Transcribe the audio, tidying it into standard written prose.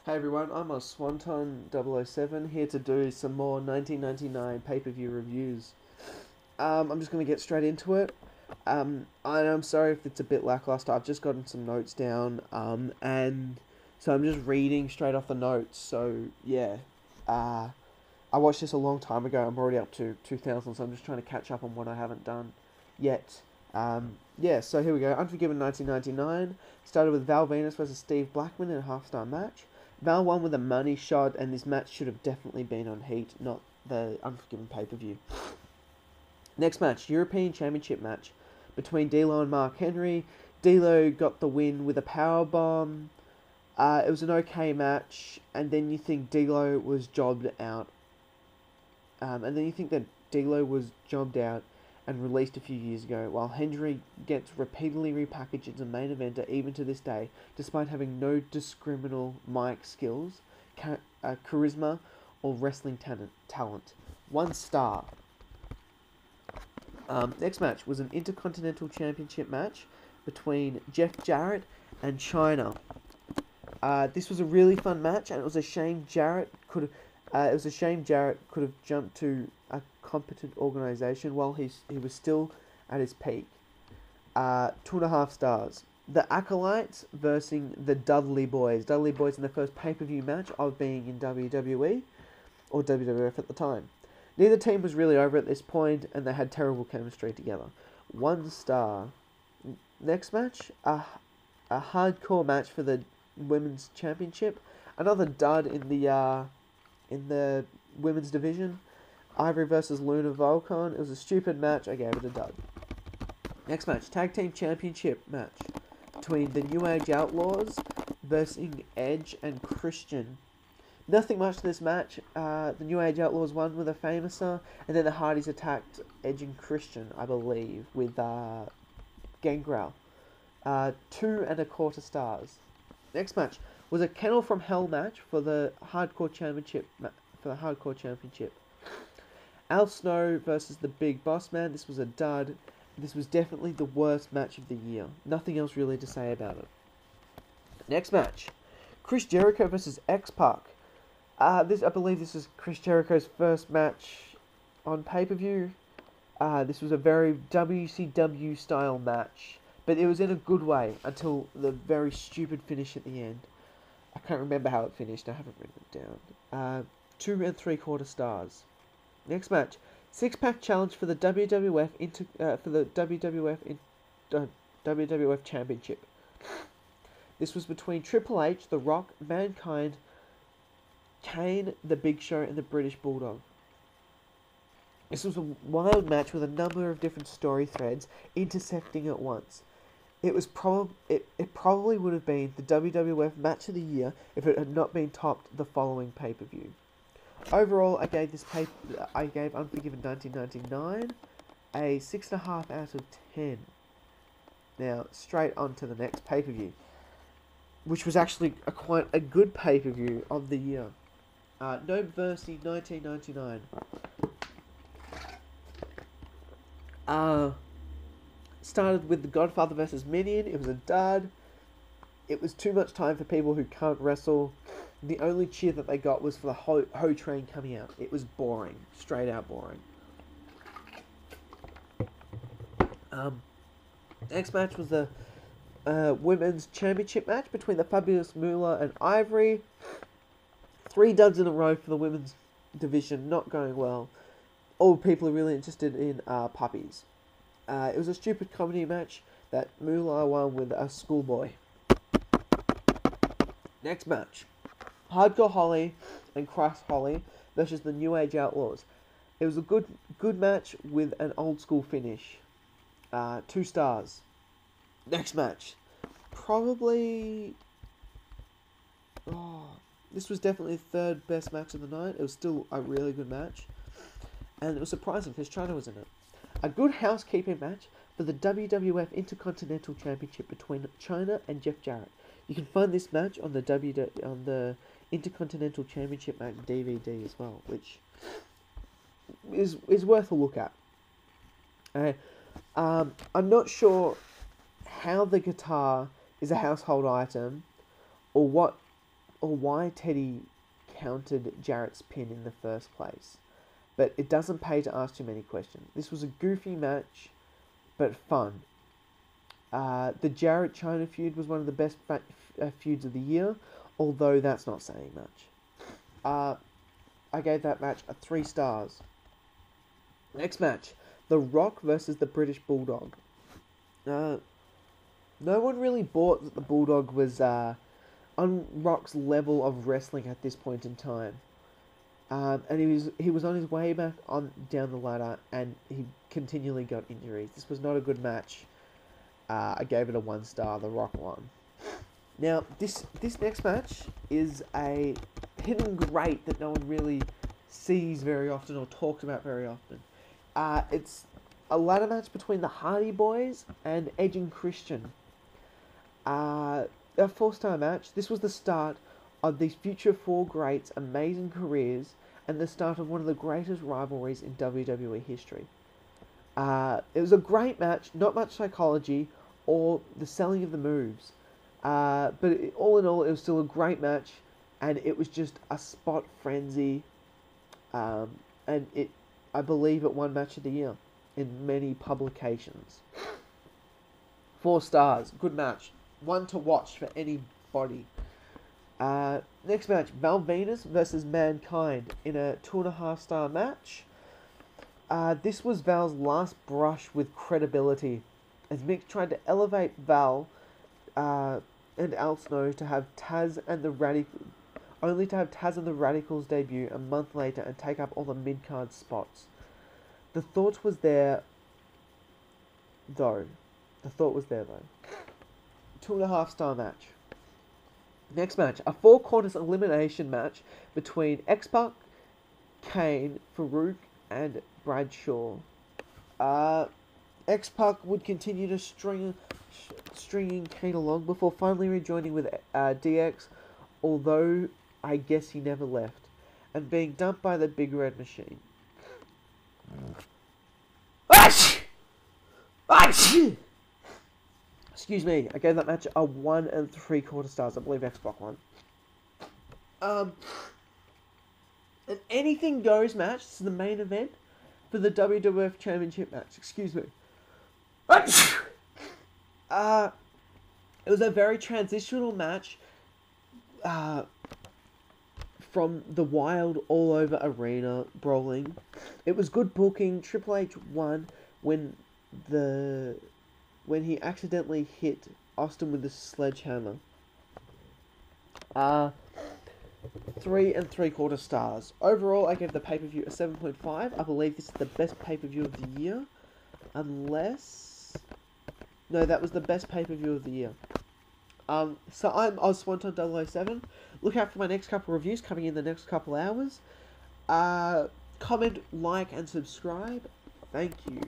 Hey everyone, I'm a Swanton 007 here to do some more 1999 pay-per-view reviews. I'm just going to get straight into it. I'm sorry if it's a bit lackluster. I've just gotten some notes down, and so I'm just reading straight off the notes. So yeah, I watched this a long time ago. I'm already up to 2000, so I'm just trying to catch up on what I haven't done yet. Yeah, so here we go. Unforgiven 1999 started with Val Venis versus Steve Blackman in a half-star match. Val won with a money shot, and this match should have definitely been on Heat, not the Unforgiven pay-per-view. Next match, European Championship match between D'Lo and Mark Henry. D'Lo got the win with a powerbomb. It was an okay match, and then you think D'Lo was jobbed out. And then you think that D'Lo was jobbed out and released a few years ago, while Henry gets repeatedly repackaged as a main eventer even to this day, despite having no discriminal mic skills, charisma, or wrestling talent. 1 star. Next match was an Intercontinental Championship match between Jarrett and Chyna. This was a really fun match, and it was a shame Jarrett could have jumped to a competent organisation while he was still at his peak. 2.5 stars. The Acolytes versus the Dudley Boyz. Dudley Boyz in their first pay-per-view match of being in WWE, or WWF at the time. Neither team was really over at this point, and they had terrible chemistry together. 1 star. Next match, a hardcore match for the Women's Championship. Another dud in the women's division. Ivory versus Luna Vachon. It was a stupid match. I gave it a dud. Next match, Tag Team Championship match between the New Age Outlaws versus Edge and Christian. Nothing much to this match. The New Age Outlaws won with a Famouser, and then the Hardys attacked Edge and Christian, I believe, with Gangrel. 2.25 stars. Next match was a Kennel from Hell match for the Hardcore Championship. Al Snow versus the Big Boss Man. This was a dud. This was definitely the worst match of the year. Nothing else really to say about it. Next match, Chris Jericho versus X-Pac. I believe this is Chris Jericho's first match on pay-per-view. This was a very WCW style match, but it was in a good way until the very stupid finish at the end. I can't remember how it finished. I haven't written it down. 2.75 stars. Next match, 6-pack challenge for the WWF Championship. This was between Triple H, The Rock, Mankind, Kane, The Big Show, and the British Bulldog. This was a wild match with a number of different story threads intersecting at once. It probably would have been the WWF Match of the Year if it had not been topped the following pay-per-view. Overall, I gave Unforgiven 1999 a 6.5 out of 10. Now, straight on to the next pay-per-view, which was actually quite a good pay-per-view of the year. No Mercy 1999. Started with the Godfather versus Mideon. It was a dud. It was too much time for people who can't wrestle. The only cheer that they got was for the Ho Train coming out. It was boring. Straight out boring. Next match was the Women's Championship match between the Fabulous Moolah and Ivory. 3 duds in a row for the women's division. Not going well. All people are really interested in puppies. It was a stupid comedy match that Moolah won with a schoolboy. Next match, Hardcore Holly and Christ Holly versus the New Age Outlaws. It was a good match with an old school finish. 2 stars. Next match, this was definitely the 3rd best match of the night. It was still a really good match, and it was surprising because Chyna was in it. A good housekeeping match for the WWF Intercontinental Championship between Chyna and Jeff Jarrett. You can find this match on the Intercontinental Championship match DVD as well, which is worth a look at. I'm not sure how the guitar is a household item, or what or why Teddy countered Jarrett's pin in the first place. But it doesn't pay to ask too many questions. This was a goofy match, but fun. The Jarrett-Chyna feud was one of the best feuds of the year, although that's not saying much. I gave that match 3 stars. Next match, The Rock versus the British Bulldog. No one really bought that the Bulldog was on Rock's level of wrestling at this point in time. And he was on his way back down the ladder, and he continually got injuries. This was not a good match. I gave it a 1 star. The Rock won. Now, this next match is a hidden great that no one really sees very often or talks about very often. It's a ladder match between the Hardy Boys and Edge and Christian. A 4-star match. This was the start of these future 4 greats' amazing careers and the start of one of the greatest rivalries in WWE history. It was a great match, not much psychology or the selling of the moves. But all in all, it was still a great match, and it was just a spot frenzy. And I believe it won Match of the Year in many publications. 4 stars, good match, one to watch for anybody. Next match, Val Venis versus Mankind in a 2.5-star match. This was Val's last brush with credibility, as Mick tried to elevate Val and Al Snow to have Taz and the Radicals debut a month later and take up all the mid-card spots. The thought was there, though. 2.5-star match. Next match, a 4 corners elimination match between X-Pac, Kane, Faarooq, and Bradshaw. X-Pac would continue to stringing Kane along before finally rejoining with DX, although I guess he never left, and being dumped by the Big Red Machine. Excuse me, I gave that match a 1 3/4 stars. I believe X-Pac won. An anything goes match. This is the main event for the WWF Championship match. Excuse me. It was a very transitional match from the wild all over arena brawling. It was good booking. Triple H won when he accidentally hit Austin with the sledgehammer. 3 3/4 stars. Overall, I gave the pay-per-view a 7.5. I believe this is the best pay-per-view of the year. No, that was the best pay-per-view of the year. So I'm OzSwanton 007. Look out for my next couple of reviews coming in the next couple hours. Comment, like, and subscribe. Thank you.